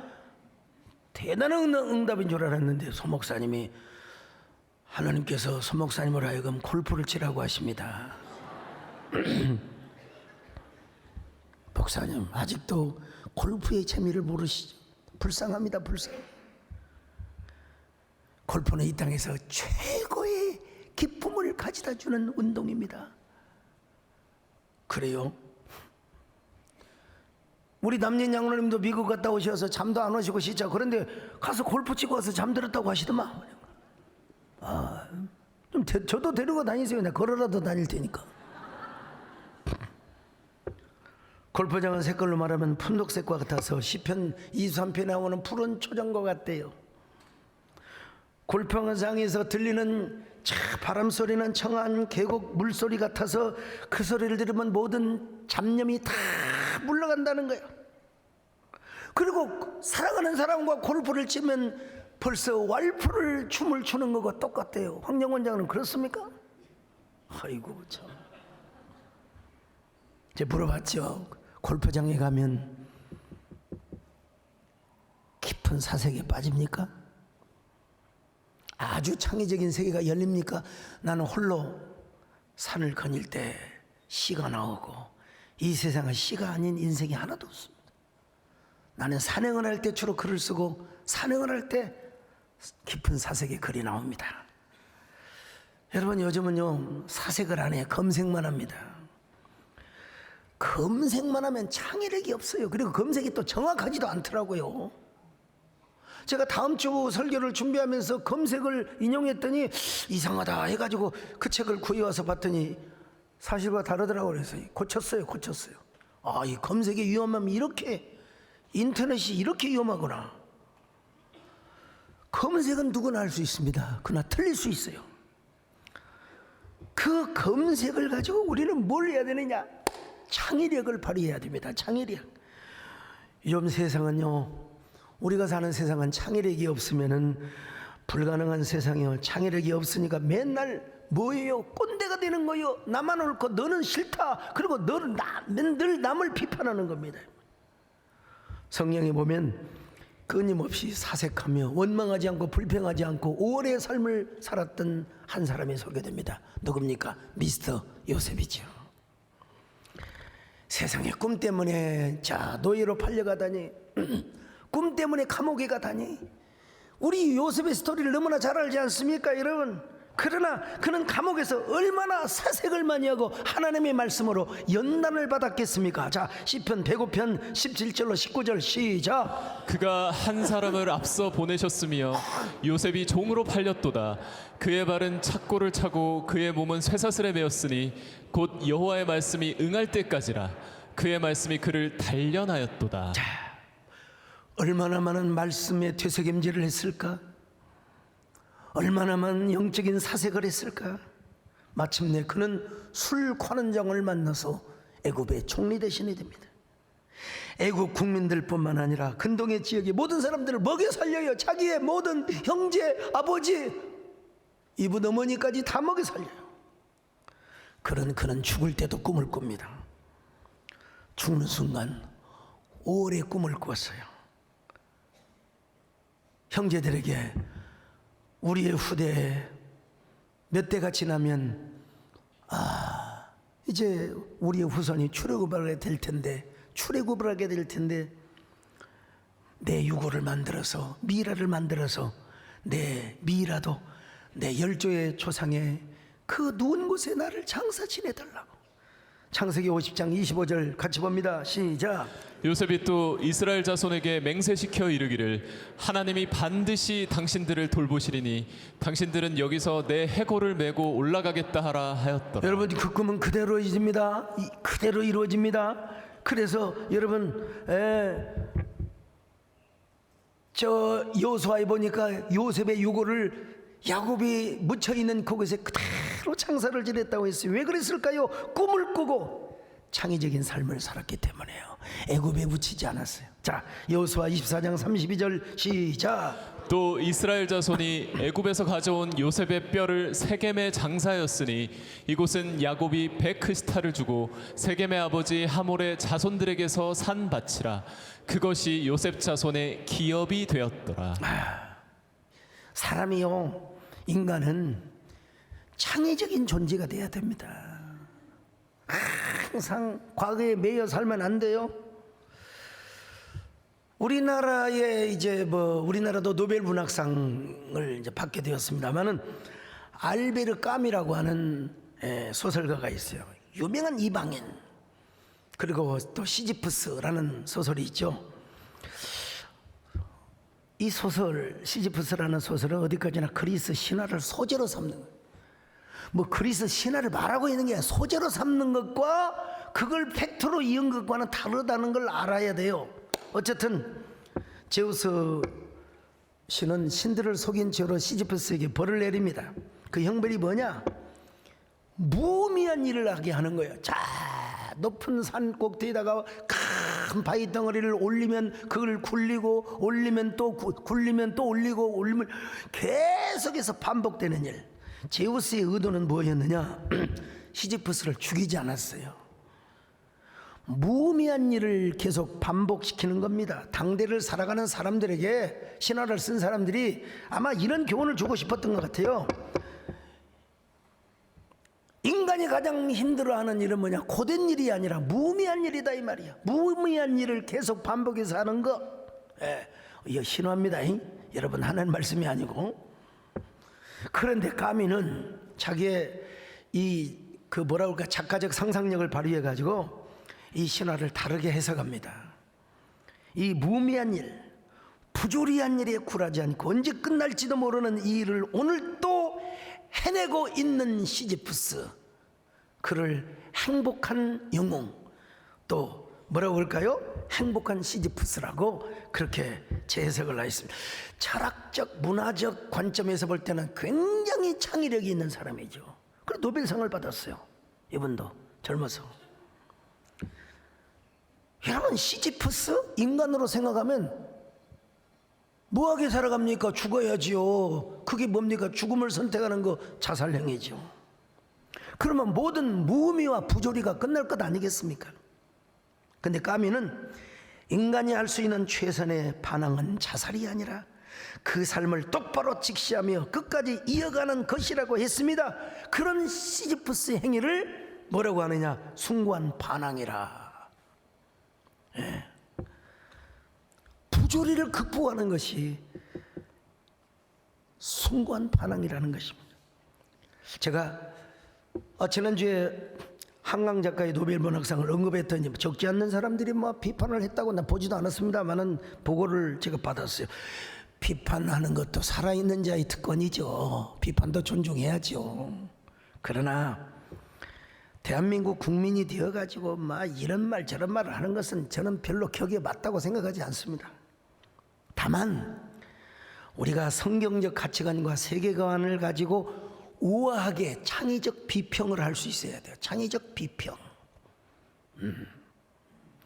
대단한 응답인 줄 알았는데 소 목사님이 하나님께서 소 목사님을 하여금 골프를 치라고 하십니다. 목사님 아직도 골프의 재미를 모르시죠? 불쌍합니다. 불쌍. 골프는 이 땅에서 최고의 기쁨을 가져다 주는 운동입니다. 그래요? 우리 남진 장로님도 미국 갔다 오셔서 잠도 안 오시고 진짜 그런데 가서 골프 치고 와서 잠들었다고 하시더만. 좀 저도 데리고 다니세요. 내가 걸어라도 다닐 테니까. 골프장은 색깔로 말하면 푼독색과 같아서 시편 23편에 나오는 푸른 초장과 같대요. 골프장에서 들리는 바람 소리는 청한 계곡 물소리 같아서 그 소리를 들으면 모든 잡념이 다 물러간다는 거예요. 그리고 사랑하는 사람과 골프를 치면 벌써 왈프를 춤을 추는 것과 똑같대요. 황정원 장은 그렇습니까? 아이고 참. 제가 물어봤죠. 골프장에 가면 깊은 사색에 빠집니까? 아주 창의적인 세계가 열립니까? 나는 홀로 산을 거닐 때 시가 나오고 이 세상은 시가 아닌 인생이 하나도 없습니다. 나는 산행을 할 때 주로 글을 쓰고 산행을 할 때 깊은 사색에 글이 나옵니다. 여러분 요즘은요 사색을 안 해요. 검색만 합니다. 검색만 하면 창의력이 없어요. 그리고 검색이 또 정확하지도 않더라고요. 제가 다음 주 설교를 준비하면서 검색을 인용했더니 이상하다 해가지고 그 책을 구해와서 봤더니 사실과 다르더라고요. 그래서 고쳤어요. 이 검색의 위험함이 이렇게, 인터넷이 이렇게 위험하구나. 검색은 누구나 할 수 있습니다. 그러나 틀릴 수 있어요. 그 검색을 가지고 우리는 뭘 해야 되느냐? 창의력을 발휘해야 됩니다. 창의력. 요즘 세상은요, 우리가 사는 세상은 창의력이 없으면은 불가능한 세상이요. 창의력이 없으니까 맨날 뭐예요? 꼰대가 되는 거요. 나만 옳고 너는 싫다. 그리고 너는 늘 남을 비판하는 겁니다. 성경에 보면 끊임없이 사색하며 원망하지 않고 불평하지 않고 오래 삶을 살았던 한 사람이 소개됩니다. 누굽니까? 미스터 요셉이죠. 세상에 꿈 때문에 노예로 팔려가다니 꿈 때문에 감옥에 가다니. 우리 요셉의 스토리를 너무나 잘 알지 않습니까 여러분? 그러나 그는 감옥에서 얼마나 사색을 많이 하고 하나님의 말씀으로 연단을 받았겠습니까? 자, 시편 105편 17절로 19절 시작. 그가 한 사람을 앞서 보내셨으며 요셉이 종으로 팔렸도다. 그의 발은 착고를 차고 그의 몸은 쇠사슬에 매었으니 곧 여호와의 말씀이 응할 때까지라. 그의 말씀이 그를 단련하였도다. 얼마나 많은 말씀에 되새김질을 했을까? 얼마나 많은 영적인 사색을 했을까? 마침내 그는 술관원장을 만나서 애굽의 총리 대신이 됩니다. 애굽 국민들뿐만 아니라 근동의 지역의 모든 사람들을 먹여 살려요. 자기의 모든 형제, 아버지, 이분 어머니까지 다 먹여 살려요. 그는 죽을 때도 꿈을 꿉니다. 죽는 순간 오래 꿈을 꿨어요. 형제들에게 우리의 후대에 몇 대가 지나면 이제 우리의 후손이 출애굽을 하게 될 텐데 내 유고를 만들어서 미라를 만들어서 내 미라도 내 열조의 조상의 그 누운 곳에 나를 장사 지내달라고. 창세기 50장 25절 같이 봅니다. 시작. 요셉이 또 이스라엘 자손에게 맹세시켜 이르기를 하나님이 반드시 당신들을 돌보시리니 당신들은 여기서 내 해골을 메고 올라가겠다 하라 하였더라. 여러분 그 꿈은 그대로 이루어집니다. 그래서 여러분 저 여호수아에 보니까 요셉의 유고를 야곱이 묻혀있는 그곳에 그대로 창사를 지냈다고 했어요. 왜 그랬을까요? 꿈을 꾸고 창의적인 삶을 살았기 때문에요. 애굽에 묻히지 않았어요. 자, 여호수아 24장 32절 시작. 또 이스라엘 자손이 애굽에서 가져온 요셉의 뼈를 세겜에 장사하였으니 이곳은 야곱이 베크스타를 주고 세겜의 아버지 하몰의 자손들에게서 산 밭이라. 그것이 요셉 자손의 기업이 되었더라. 사람이요, 인간은 창의적인 존재가 돼야 됩니다. 항상 과거에 매여 살면 안 돼요. 우리나라에 우리나라도 노벨 문학상을 이제 받게 되었습니다만은 알베르 까미라고 하는 소설가가 있어요. 유명한 이방인. 그리고 또 시지프스라는 소설이 있죠. 이 소설, 시지프스라는 소설은 어디까지나 그리스 신화를 소재로 삼는 거예요. 뭐 그리스 신화를 말하고 있는 게 아니라 소재로 삼는 것과 그걸 팩트로 이은 것과는 다르다는 걸 알아야 돼요. 어쨌든 제우스 신은 신들을 속인 죄로 시지프스에게 벌을 내립니다. 그 형벌이 뭐냐? 무의미한 일을 하게 하는 거예요. 자, 높은 산 꼭대기에다가 큰 바위 덩어리를 올리면 그걸 굴리고, 올리면 또 굴리면 또 올리고, 올리면 계속해서 반복되는 일. 제우스의 의도는 뭐였느냐? 시지프스를 죽이지 않았어요. 무의미한 일을 계속 반복시키는 겁니다. 당대를 살아가는 사람들에게, 신화를 쓴 사람들이 아마 이런 교훈을 주고 싶었던 것 같아요. 인간이 가장 힘들어하는 일은 뭐냐? 고된 일이 아니라 무의미한 일이다 이 말이야. 무의미한 일을 계속 반복해서 하는 거. 이거 신화입니다. 여러분, 하나님 말씀이 아니고. 그런데 까미는 자기의 그 뭐라 그럴까, 작가적 상상력을 발휘해 가지고 이 신화를 다르게 해석합니다. 이 무의미한 일, 부조리한 일에 굴하지 않고 언제 끝날지도 모르는 이 일을 오늘 또 해내고 있는 시지프스, 그를 행복한 영웅, 또 뭐라고 할까요? 행복한 시지프스라고 그렇게 재해석을 하였습니다. 철학적, 문화적 관점에서 볼 때는 굉장히 창의력이 있는 사람이죠. 그래서 노벨상을 받았어요. 이분도 젊어서. 여러분, 시지프스 인간으로 생각하면 뭐하게 살아갑니까? 죽어야지요. 그게 뭡니까? 죽음을 선택하는 거 자살행위죠. 그러면 모든 무의미와 부조리가 끝날 것 아니겠습니까? 근데 까미는 인간이 할 수 있는 최선의 반항은 자살이 아니라 그 삶을 똑바로 직시하며 끝까지 이어가는 것이라고 했습니다. 그런 시지프스의 행위를 뭐라고 하느냐? 숭고한 반항이라. 부조리를 극복하는 것이 숭고한 반항이라는 것입니다. 제가 지난주에 한강 작가의 노벨 문학상을 언급했더니 적지 않는 사람들이 뭐 비판을 했다고, 나 보지도 않았습니다만은 보고를 제가 받았어요. 비판하는 것도 살아있는 자의 특권이죠. 비판도 존중해야죠. 그러나 대한민국 국민이 되어가지고 막 이런 말 저런 말을 하는 것은 저는 별로 격에 맞다고 생각하지 않습니다. 다만 우리가 성경적 가치관과 세계관을 가지고 우아하게 창의적 비평을 할 수 있어야 돼요. 창의적 비평.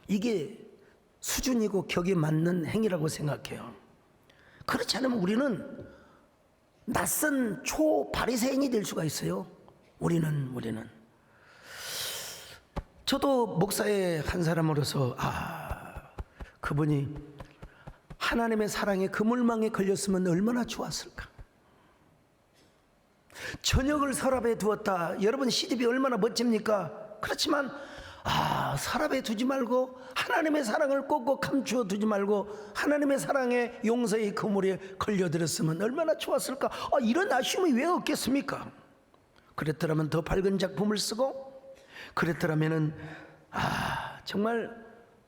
이게 수준이고 격에 맞는 행위라고 생각해요. 그렇지 않으면 우리는 낯선 초바리새인이 될 수가 있어요. 우리는. 저도 목사의 한 사람으로서 그분이 하나님의 사랑에 그물망에 걸렸으면 얼마나 좋았을까. 저녁을 서랍에 두었다. 여러분, 시집이 얼마나 멋집니까? 그렇지만 서랍에 두지 말고 하나님의 사랑을 꼭꼭 감추어 두지 말고 하나님의 사랑의 용서의 그물에 걸려들었으면 얼마나 좋았을까. 이런 아쉬움이 왜 없겠습니까? 그랬더라면 더 밝은 작품을 쓰고, 그랬더라면은 정말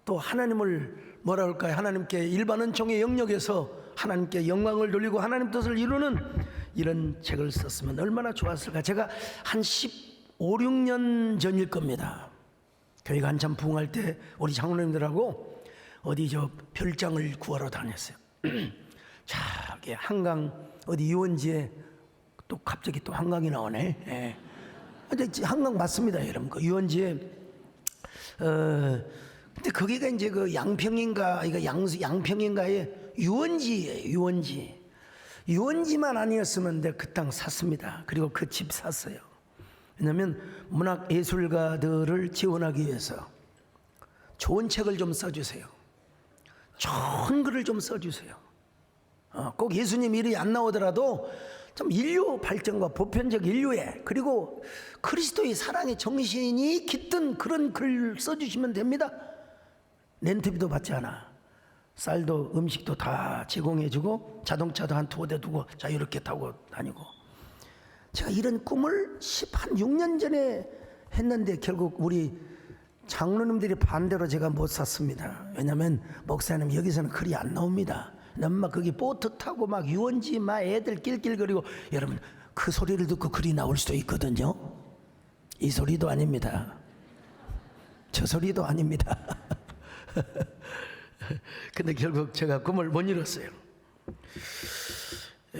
또 하나님을 뭐라 할까요? 하나님께 일반 은총의 영역에서 하나님께 영광을 돌리고 하나님 뜻을 이루는 이런 책을 썼으면 얼마나 좋았을까. 제가 한 15, 16년 전일 겁니다. 교회가 한참 부흥할 때 우리 장로님들하고 어디 별장을 구하러 다녔어요. 저기 한강 어디 유원지에 또 갑자기 또 한강이 나오네. 한강 맞습니다, 여러분. 그 유원지에 근데 거기가 이제 그 양평인가, 이거 양평인가의 유원지예요. 유원지만 아니었으면 내가 그 땅 샀습니다. 그리고 그 집 샀어요. 왜냐하면 문학 예술가들을 지원하기 위해서 좋은 책을 좀 써주세요. 좋은 글을 좀 써주세요. 꼭 예수님 일이 안 나오더라도 좀 인류 발전과 보편적 인류에, 그리고 그리스도의 사랑의 정신이 깃든 그런 글 써주시면 됩니다. 렌트비도 받지 않아. 쌀도 음식도 다 제공해주고 자동차도 한 2대 두고 자유롭게 타고 다니고. 제가 이런 꿈을 한 6년 전에 했는데 결국 우리 장로님들이 반대로 제가 못 샀습니다. 왜냐하면 목사님 여기서는 글이 안 나옵니다. 막 거기 보트 타고 막 유원지 막 애들 낄낄거리고, 여러분 그 소리를 듣고 글이 나올 수도 있거든요. 이 소리도 아닙니다. 저 소리도 아닙니다. 근데 결국 제가 꿈을 못 이뤘어요.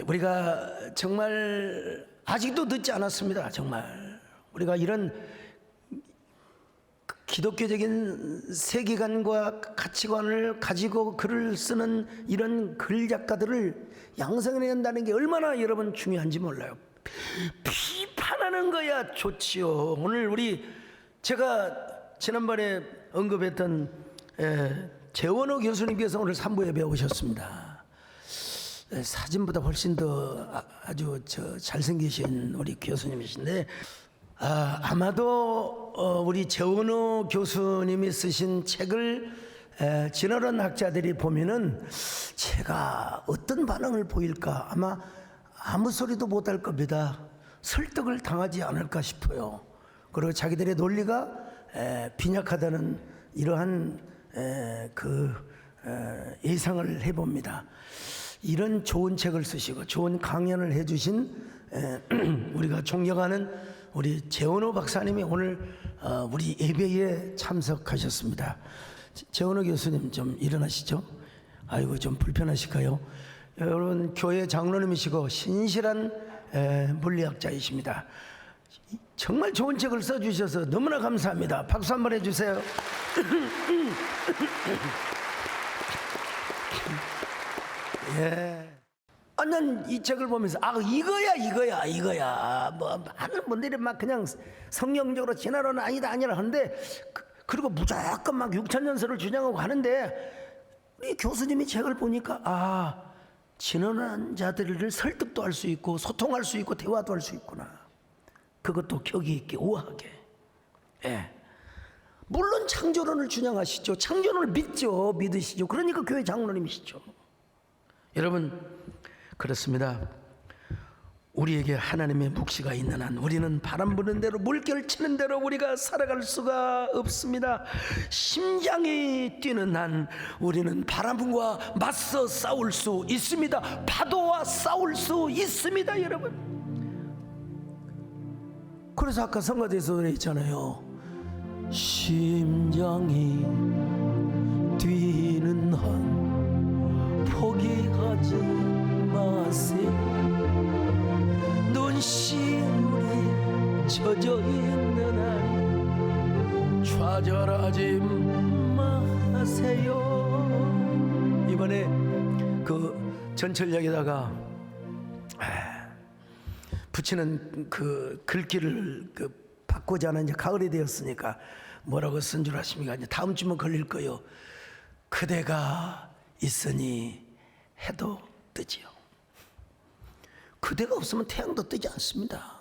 우리가 정말 아직도 늦지 않았습니다. 정말 우리가 이런 기독교적인 세계관과 가치관을 가지고 글을 쓰는 이런 글 작가들을 양성해야 한다는 게 얼마나 여러분 중요한지 몰라요. 비판하는 거야 좋지요. 오늘 제가 지난번에 언급했던 재원호 교수님께서 오늘 3부에 배우셨습니다. 사진보다 훨씬 더 아주 잘생기신 우리 교수님이신데, 아마도 우리 재원호 교수님이 쓰신 책을 진화론 학자들이 보면은 제가 어떤 반응을 보일까, 아마 아무 소리도 못할 겁니다. 설득을 당하지 않을까 싶어요. 그리고 자기들의 논리가 빈약하다는 이러한 예상을 해봅니다. 이런 좋은 책을 쓰시고 좋은 강연을 해주신 우리가 존경하는 우리 재원호 박사님이 오늘 우리 예배에 참석하셨습니다. 재원호 교수님 좀 일어나시죠. 아이고 좀 불편하실까요? 여러분 교회 장로님이시고 신실한 물리학자이십니다. 정말 좋은 책을 써주셔서 너무나 감사합니다. 박수 한번 해주세요. 예. 난 이 책을 보면서 이거야. 뭐 많은 분들이 막 그냥 성경적으로 진화론은 아니다 하는데 그리고 무조건 막 6,000년설을 주장하고 하는데 우리 교수님이 책을 보니까 진화론 자들을 설득도 할 수 있고 소통할 수 있고 대화도 할 수 있구나. 그것도 격이 있게 우아하게. 예. 물론 창조론을 주장하시죠. 창조론을 믿으시죠. 그러니까 교회 장로님이시죠. 여러분 그렇습니다. 우리에게 하나님의 묵시가 있는 한 우리는 바람 부는 대로 물결 치는 대로 우리가 살아갈 수가 없습니다. 심장이 뛰는 한 우리는 바람과 맞서 싸울 수 있습니다. 파도와 싸울 수 있습니다. 여러분, 그래서 아까 성가대에서 그랬잖아요. 심장이 뛰는 한 포기하지 마세요. 눈시울이 젖어 있는 한 좌절하지 마세요. 이번에 그 전철역에다가 붙이는 그 글귀를 바꾸자는 이제 가을이 되었으니까 뭐라고 쓴 줄 아십니까? 이제 다음 주면 걸릴 거요. 그대가 있으니 해도 뜨지요. 그대가 없으면 태양도 뜨지 않습니다.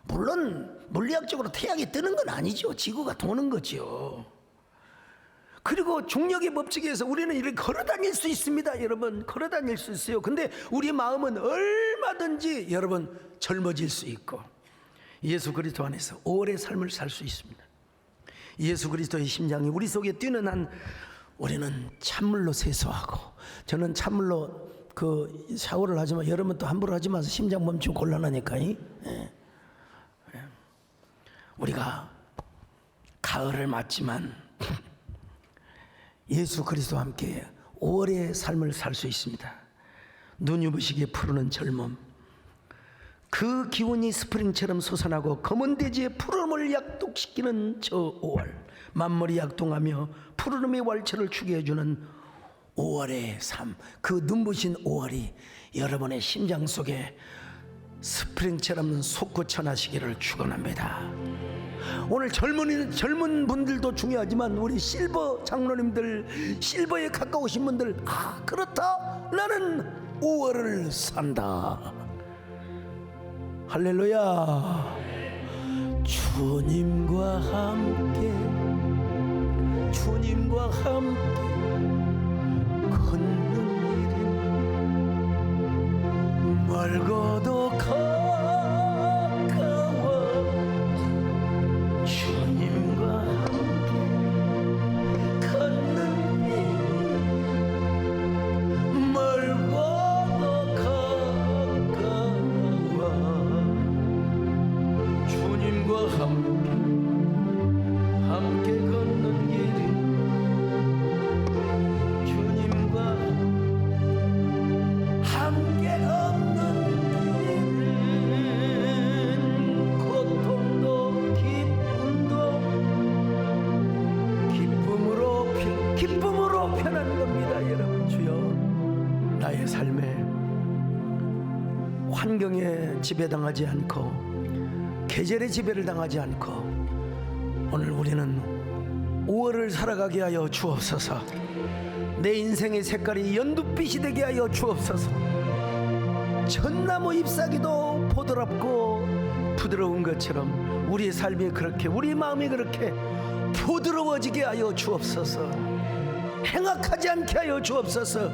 물론 물리학적으로 태양이 뜨는 건 아니죠. 지구가 도는 거죠. 그리고 중력의 법칙에 의해서 우리는 이렇게 걸어다닐 수 있습니다. 여러분, 걸어다닐 수 있어요. 근데 우리 마음은 얼마든지 여러분 젊어질 수 있고 예수 그리스도 안에서 오래 삶을 살 수 있습니다. 예수 그리스도의 심장이 우리 속에 뛰는 한 우리는 찬물로 세수하고, 저는 찬물로 샤워를 하지만 여러분 또 함부로 하지 마세요. 심장 멈추고 곤란하니까. 우리가 가을을 맞지만 예수 그리스도와 함께 오래 삶을 살 수 있습니다. 눈유부시게 푸르는 젊음, 그 기운이 스프링처럼 솟아나고 검은 대지의 푸름을 약독시키는 저 5월, 만물이 약동하며 푸르름의 wal철을 추게 해주는 5월의 삶, 그 눈부신 5월이 여러분의 심장 속에 스프링처럼 솟구쳐 나시기를 축원합니다. 오늘 젊은 분들도 중요하지만 우리 실버 장로님들, 실버에 가까우신 분들, 그렇다, 나는 5월을 산다. 할렐루야. 주님과 함께 걷는 길은 멀고도 가까워. 주님과 함께 환경에 지배당하지 않고 계절의 지배를 당하지 않고 오늘 우리는 5월을 살아가게 하여 주옵소서. 내 인생의 색깔이 연두빛이 되게 하여 주옵소서. 전나무 잎사귀도 보드랍고 부드러운 것처럼 우리의 삶이 그렇게, 우리의 마음이 그렇게 부드러워지게 하여 주옵소서. 행악하지 않게 하여 주옵소서.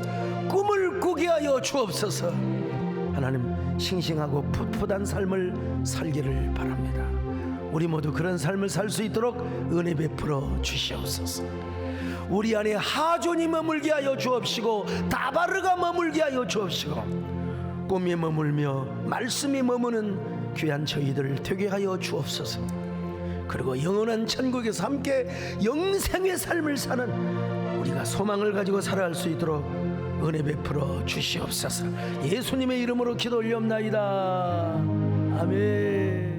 꿈을 꾸게 하여 주옵소서. 하나님, 싱싱하고 풋풋한 삶을 살기를 바랍니다. 우리 모두 그런 삶을 살 수 있도록 은혜 베풀어 주시옵소서. 우리 안에 하존이 머물게 하여 주옵시고 다바르가 머물게 하여 주옵시고 꿈에 머물며 말씀에 머무는 귀한 저희들 되게 하여 주옵소서. 그리고 영원한 천국에서 함께 영생의 삶을 사는 우리가 소망을 가지고 살아갈 수 있도록 은혜 베풀어 주시옵소서. 예수님의 이름으로 기도 올리옵나이다. 아멘.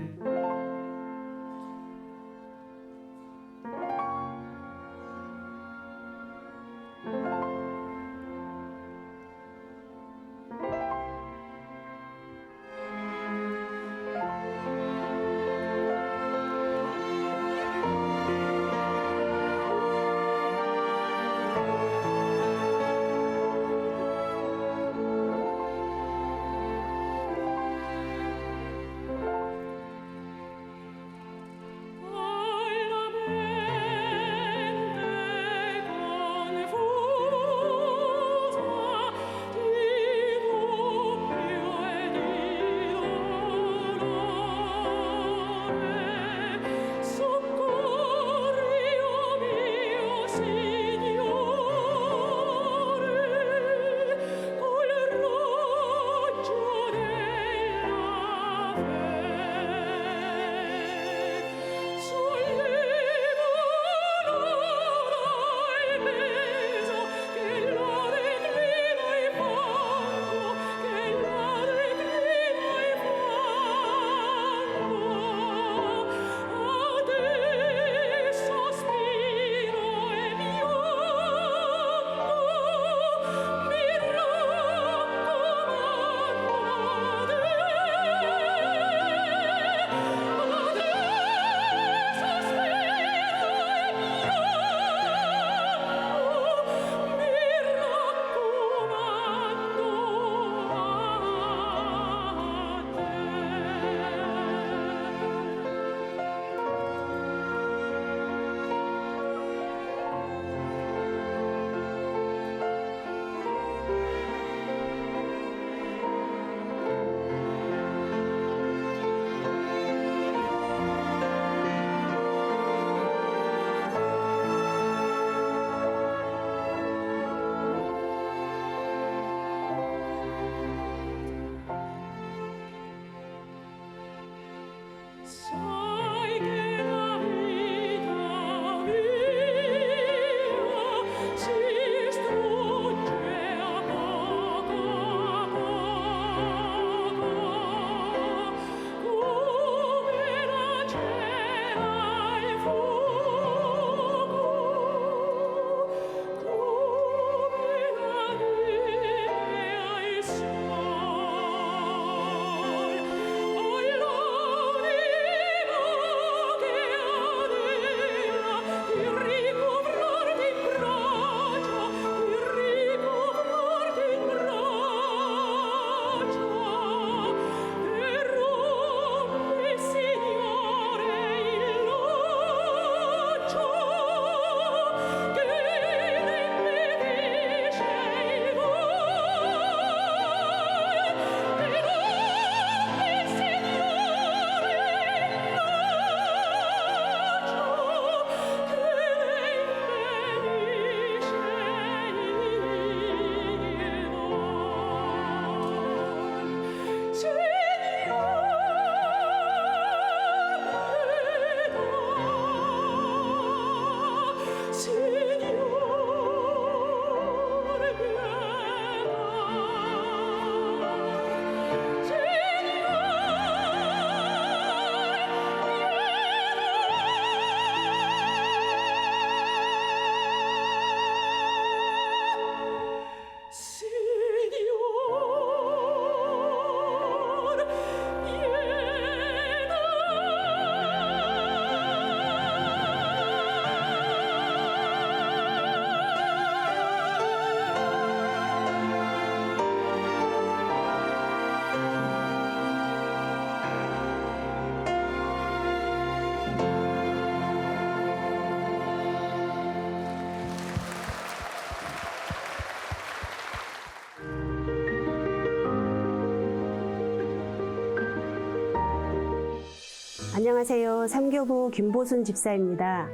안녕하세요. 삼교부 김보순 집사입니다.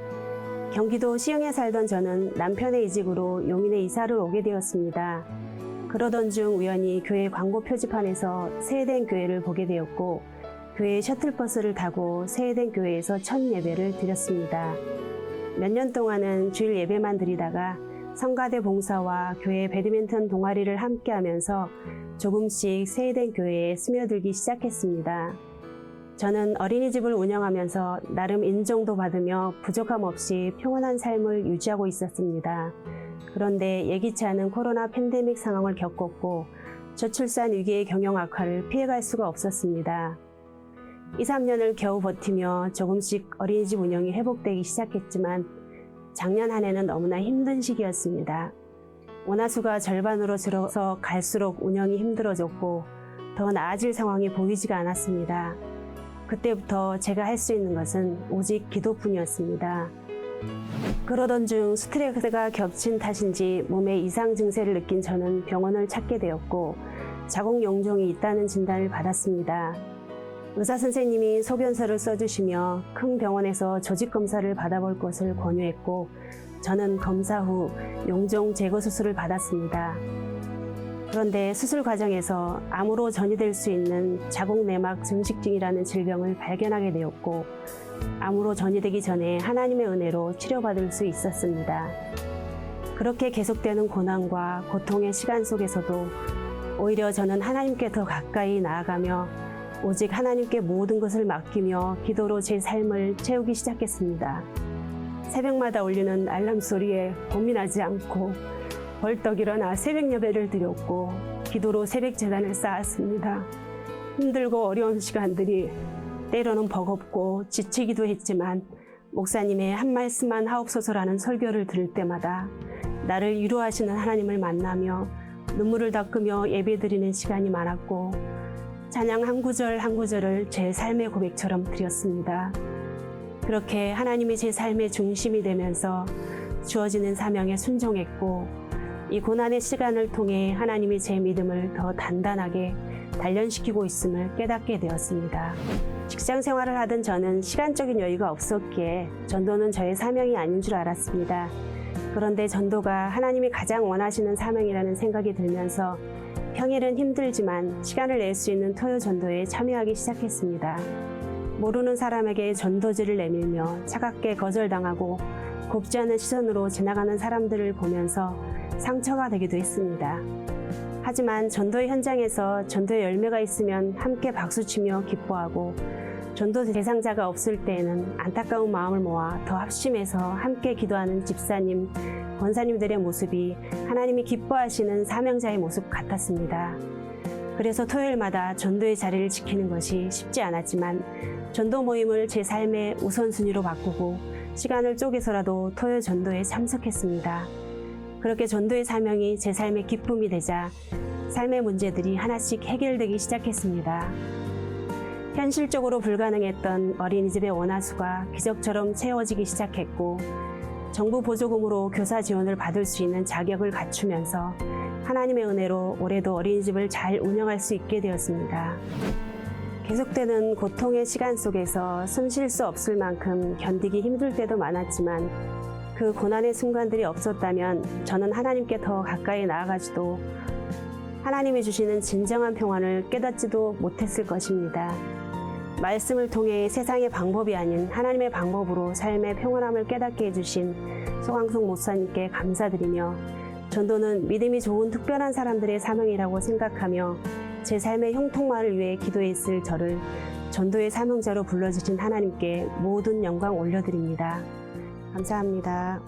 경기도 시흥에 살던 저는 남편의 이직으로 용인에 이사를 오게 되었습니다. 그러던 중 우연히 교회 광고 표지판에서 새해된 교회를 보게 되었고 교회 셔틀버스를 타고 새해된 교회에서 첫 예배를 드렸습니다. 몇 년 동안은 주일 예배만 드리다가 성가대 봉사와 교회 배드민턴 동아리를 함께 하면서 조금씩 새해된 교회에 스며들기 시작했습니다. 저는 어린이집을 운영하면서 나름 인정도 받으며 부족함 없이 평온한 삶을 유지하고 있었습니다. 그런데 예기치 않은 코로나 팬데믹 상황을 겪었고 저출산 위기의 경영 악화를 피해갈 수가 없었습니다. 2, 3년을 겨우 버티며 조금씩 어린이집 운영이 회복되기 시작했지만 작년 한 해는 너무나 힘든 시기였습니다. 원화수가 절반으로 줄어서 갈수록 운영이 힘들어졌고 더 나아질 상황이 보이지가 않았습니다. 그때부터 제가 할 수 있는 것은 오직 기도뿐이었습니다. 그러던 중 스트레스가 겹친 탓인지 몸에 이상 증세를 느낀 저는 병원을 찾게 되었고 자궁 용종이 있다는 진단을 받았습니다. 의사 선생님이 소변서를 써주시며 큰 병원에서 조직 검사를 받아볼 것을 권유했고 저는 검사 후 용종 제거 수술을 받았습니다. 그런데 수술 과정에서 암으로 전이될 수 있는 자궁내막 증식증이라는 질병을 발견하게 되었고 암으로 전이되기 전에 하나님의 은혜로 치료받을 수 있었습니다. 그렇게 계속되는 고난과 고통의 시간 속에서도 오히려 저는 하나님께 더 가까이 나아가며 오직 하나님께 모든 것을 맡기며 기도로 제 삶을 채우기 시작했습니다. 새벽마다 울리는 알람 소리에 고민하지 않고 벌떡 일어나 새벽 예배를 드렸고 기도로 새벽 제단을 쌓았습니다. 힘들고 어려운 시간들이 때로는 버겁고 지치기도 했지만 목사님의 한 말씀만 하옵소서라는 설교를 들을 때마다 나를 위로하시는 하나님을 만나며 눈물을 닦으며 예배드리는 시간이 많았고 찬양 한 구절 한 구절을 제 삶의 고백처럼 드렸습니다. 그렇게 하나님이 제 삶의 중심이 되면서 주어지는 사명에 순종했고 이 고난의 시간을 통해 하나님이 제 믿음을 더 단단하게 단련시키고 있음을 깨닫게 되었습니다. 직장 생활을 하던 저는 시간적인 여유가 없었기에 전도는 저의 사명이 아닌 줄 알았습니다. 그런데 전도가 하나님이 가장 원하시는 사명이라는 생각이 들면서 평일은 힘들지만 시간을 낼 수 있는 토요 전도에 참여하기 시작했습니다. 모르는 사람에게 전도지를 내밀며 차갑게 거절당하고 곱지 않은 시선으로 지나가는 사람들을 보면서 상처가 되기도 했습니다. 하지만 전도의 현장에서 전도의 열매가 있으면 함께 박수치며 기뻐하고 전도 대상자가 없을 때에는 안타까운 마음을 모아 더 합심해서 함께 기도하는 집사님, 권사님들의 모습이 하나님이 기뻐하시는 사명자의 모습 같았습니다. 그래서 토요일마다 전도의 자리를 지키는 것이 쉽지 않았지만 전도 모임을 제 삶의 우선순위로 바꾸고 시간을 쪼개서라도 토요 전도에 참석했습니다. 그렇게 전도의 사명이 제 삶의 기쁨이 되자 삶의 문제들이 하나씩 해결되기 시작했습니다. 현실적으로 불가능했던 어린이집의 원화수가 기적처럼 채워지기 시작했고 정부 보조금으로 교사 지원을 받을 수 있는 자격을 갖추면서 하나님의 은혜로 올해도 어린이집을 잘 운영할 수 있게 되었습니다. 계속되는 고통의 시간 속에서 숨 쉴 수 없을 만큼 견디기 힘들 때도 많았지만 그 고난의 순간들이 없었다면 저는 하나님께 더 가까이 나아가지도 하나님이 주시는 진정한 평안을 깨닫지도 못했을 것입니다. 말씀을 통해 세상의 방법이 아닌 하나님의 방법으로 삶의 평안함을 깨닫게 해주신 소강석 목사님께 감사드리며 전도는 믿음이 좋은 특별한 사람들의 사명이라고 생각하며 제 삶의 형통만을 위해 기도했을 저를 전도의 사명자로 불러주신 하나님께 모든 영광 올려드립니다. 감사합니다.